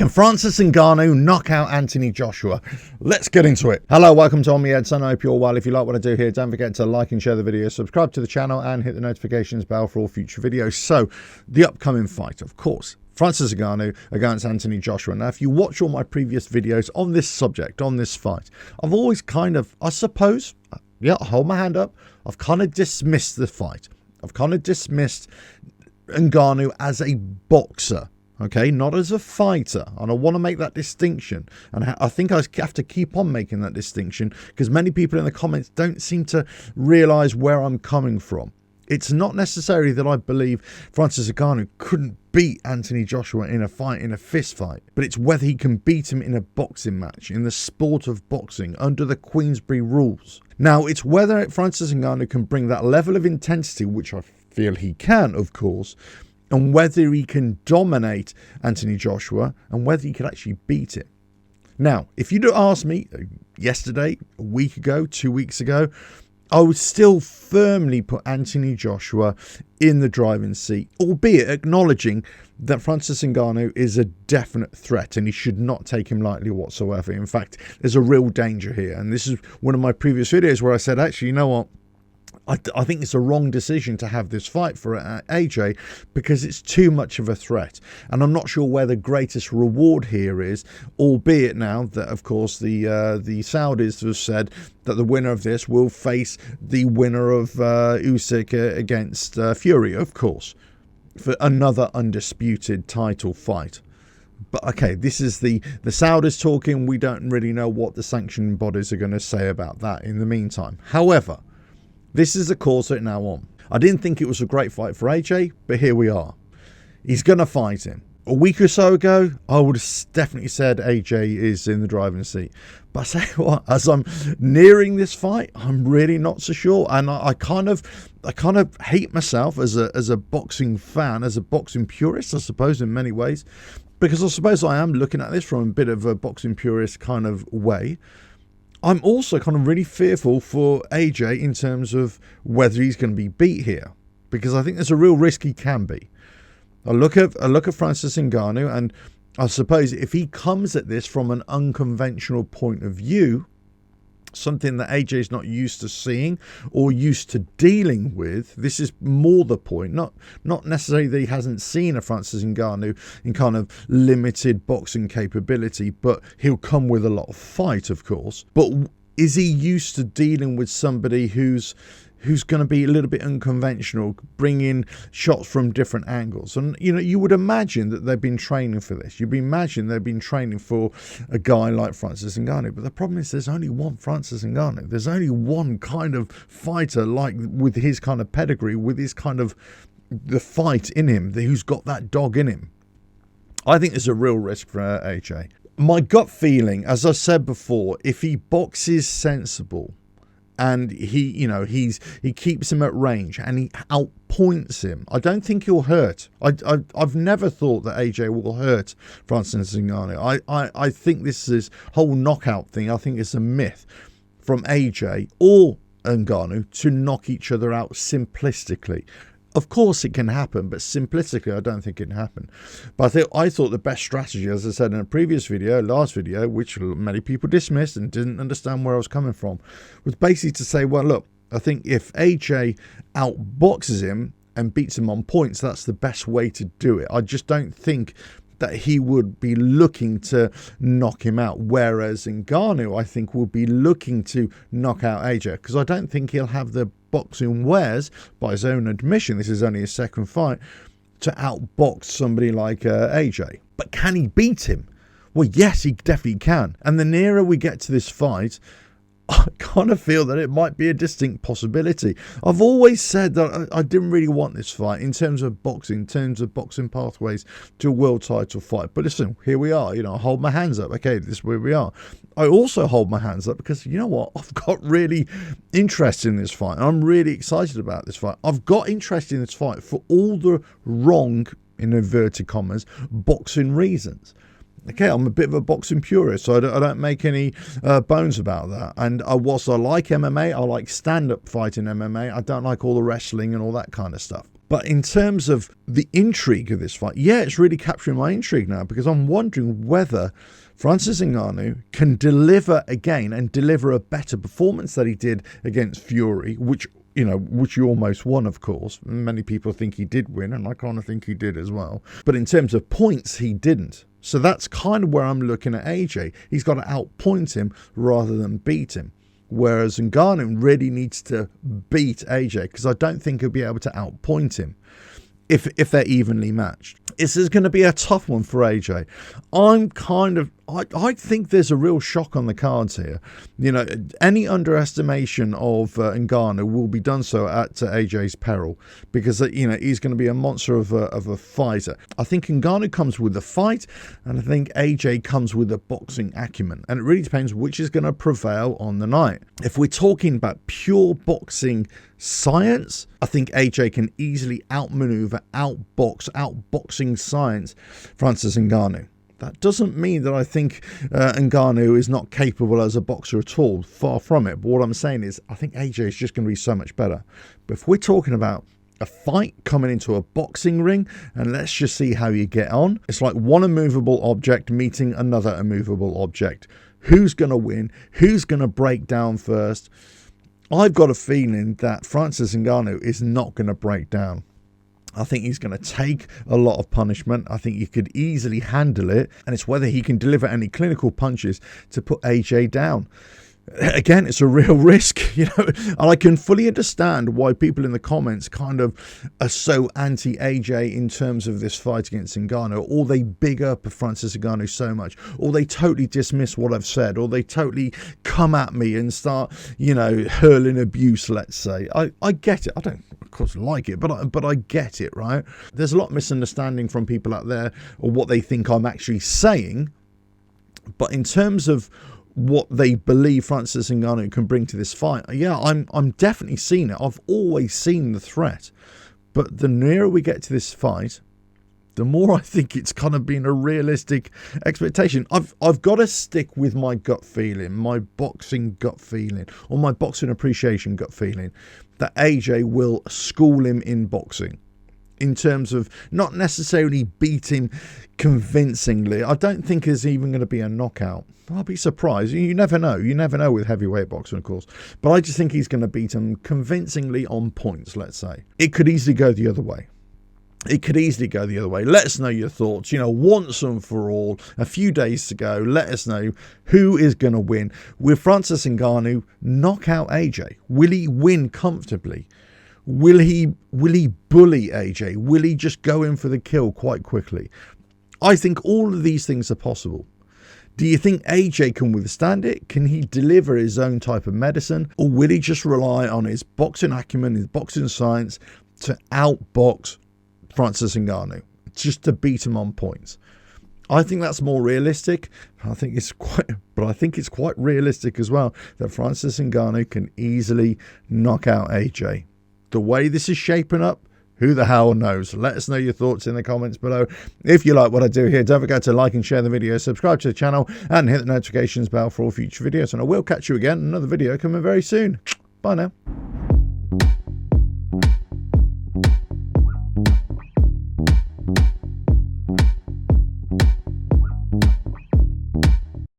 Can Francis Ngannou knock out Anthony Joshua? Let's get into it. Hello, welcome to On Me Ed. I hope you're well. If you like what I do here, don't forget to like and share the video, subscribe to the channel and hit the notifications bell for all future videos. So, the upcoming fight, of course, Francis Ngannou against Anthony Joshua. Now, if you watch all my previous videos on this subject, on this fight, I've always kind of, I suppose, I'll hold my hand up, I've kind of dismissed the fight. I've kind of dismissed Ngannou as a boxer. Okay, not as a fighter, and I want to make that distinction, and I think I have to keep on making that distinction because many people in the comments don't seem to realise where I'm coming from. It's not necessarily that I believe Francis Ngannou couldn't beat Anthony Joshua in a fight, in a fist fight, but it's whether he can beat him in a boxing match, in the sport of boxing, under the Queensberry rules. Now, it's whether Francis Ngannou can bring that level of intensity, which I feel he can, of course, and whether he can dominate Anthony Joshua and whether he can actually beat him. Now, if you'd asked me yesterday, a week ago, 2 weeks ago, I would still firmly put Anthony Joshua in the driving seat, albeit acknowledging that Francis Ngannou is a definite threat and he should not take him lightly whatsoever. In fact, there's a real danger here. And this is one of my previous videos where I said, actually, you know what? I think it's a wrong decision to have this fight for AJ because it's too much of a threat. And I'm not sure where the greatest reward here is, albeit now that, of course, the Saudis have said that the winner of this will face the winner of Usyk against Fury, of course, for another undisputed title fight. But okay, this is the Saudis talking. We don't really know what the sanctioning bodies are going to say about that in the meantime. However, this is the course that now on. I didn't think it was a great fight for AJ, but here we are. He's going to fight him. A week or so ago, I would have definitely said AJ is in the driving seat. But I say what, as I'm nearing this fight, I'm really not so sure. And I kind of hate myself as a boxing fan, as a boxing purist, I suppose, in many ways. Because I suppose I am looking at this from a bit of a boxing purist kind of way. I'm also kind of really fearful for AJ in terms of whether he's going to be beat here, because I think there's a real risk he can be. I look at Francis Ngannou, and I suppose if he comes at this from an unconventional point of view, something that AJ is not used to seeing or used to dealing with, this is more the point. Not necessarily that he hasn't seen a Francis Ngannou in kind of limited boxing capability, but he'll come with a lot of fight, of course. But is he used to dealing with somebody who's going to be a little bit unconventional, bringing shots from different angles? And, you know, you would imagine that they've been training for this. You'd imagine they've been training for a guy like Francis Ngannou. But the problem is there's only one Francis Ngannou. There's only one kind of fighter like with his kind of pedigree, with his kind of the fight in him, who's got that dog in him. I think there's a real risk for AJ. My gut feeling, as I said before, if he boxes sensible, and he keeps him at range and he outpoints him, I don't think he'll hurt. I've never thought that AJ will hurt Francis Ngannou. I think this whole knockout thing, I think it's a myth from AJ or Ngannou to knock each other out simplistically. Of course it can happen, but simplistically I don't think it can happen. But I thought the best strategy, as I said in a previous video, last video, which many people dismissed and didn't understand where I was coming from, was basically to say, well, look, I think if AJ outboxes him and beats him on points, that's the best way to do it. I just don't think that he would be looking to knock him out, whereas Ngannou, I think, will be looking to knock out AJ, because I don't think he'll have the boxing wares, by his own admission, this is only his second fight, to outbox somebody like AJ. But can he beat him? Well, yes, he definitely can. And the nearer we get to this fight, I kind of feel that it might be a distinct possibility. I've always said that I didn't really want this fight in terms of boxing, pathways to a world title fight. But listen, here we are. You know, I hold my hands up. Okay, this is where we are. I also hold my hands up because, you know what, I've got really interest in this fight. I'm really excited about this fight. I've got interest in this fight for all the wrong, in inverted commas, boxing reasons. Okay, I'm a bit of a boxing purist, so I don't make any bones about that. And whilst I like MMA, I like stand-up fighting MMA. I don't like all the wrestling and all that kind of stuff. But in terms of the intrigue of this fight, yeah, it's really capturing my intrigue now, because I'm wondering whether Francis Ngannou can deliver again and deliver a better performance that he did against Fury, which he almost won, of course. Many people think he did win, and I kind of think he did as well. But in terms of points, he didn't. So that's kind of where I'm looking at AJ. He's got to outpoint him rather than beat him. Whereas Ngannou really needs to beat AJ, because I don't think he'll be able to outpoint him if they're evenly matched. This is going to be a tough one for AJ. I think there's a real shock on the cards here. Any underestimation of Ngannou will be done so at AJ's peril, because he's going to be a monster of a fighter. I think Ngannou comes with the fight, and I think AJ comes with the boxing acumen, and it really depends which is going to prevail on the night. If we're talking about pure boxing science, I think AJ can easily outmaneuver, outboxing science Francis Ngannou. That doesn't mean that I think Ngannou is not capable as a boxer at all. Far from it. But what I'm saying is I think AJ is just going to be so much better. But if we're talking about a fight coming into a boxing ring, and let's just see how you get on. It's like one immovable object meeting another immovable object. Who's going to win? Who's going to break down first? I've got a feeling that Francis Ngannou is not going to break down. I think he's going to take a lot of punishment. I think he could easily handle it. And it's whether he can deliver any clinical punches to put AJ down. Again, it's a real risk, and I can fully understand why people in the comments kind of are so anti-AJ in terms of this fight against Ngannou, or they big up Francis Ngannou so much, or they totally dismiss what I've said, or they totally come at me and start, hurling abuse, let's say. I get it. I don't, of course, like it, but I get it, right? There's a lot of misunderstanding from people out there or what they think I'm actually saying, but in terms of what they believe Francis Ngannou can bring to this fight, yeah, I'm definitely seeing it. I've always seen the threat, but the nearer we get to this fight, the more I think it's kind of been a realistic expectation. I've got to stick with my gut feeling, my boxing gut feeling, or my boxing appreciation gut feeling, that AJ will school him in boxing. In terms of not necessarily beat him convincingly. I don't think there's even going to be a knockout. I'll be surprised. You never know. You never know with heavyweight boxing, of course. But I just think he's going to beat him convincingly on points, let's say. It could easily go the other way. Let us know your thoughts. Once and for all, a few days to go. Let us know who is going to win. Will Francis Ngannou knock out AJ? Will he win comfortably? Will he bully AJ? Will he just go in for the kill quite quickly? I think all of these things are possible. Do you think AJ can withstand it? Can he deliver his own type of medicine? Or will he just rely on his boxing acumen, his boxing science to outbox Francis Ngannou, just to beat him on points? I think that's more realistic. I think it's quite realistic as well that Francis Ngannou can easily knock out AJ. The way this is shaping up, who the hell knows? Let us know your thoughts in the comments below. If you like what I do here, don't forget to like and share the video, subscribe to the channel, and hit the notifications bell for all future videos. And I will catch you again in another video coming very soon. Bye now.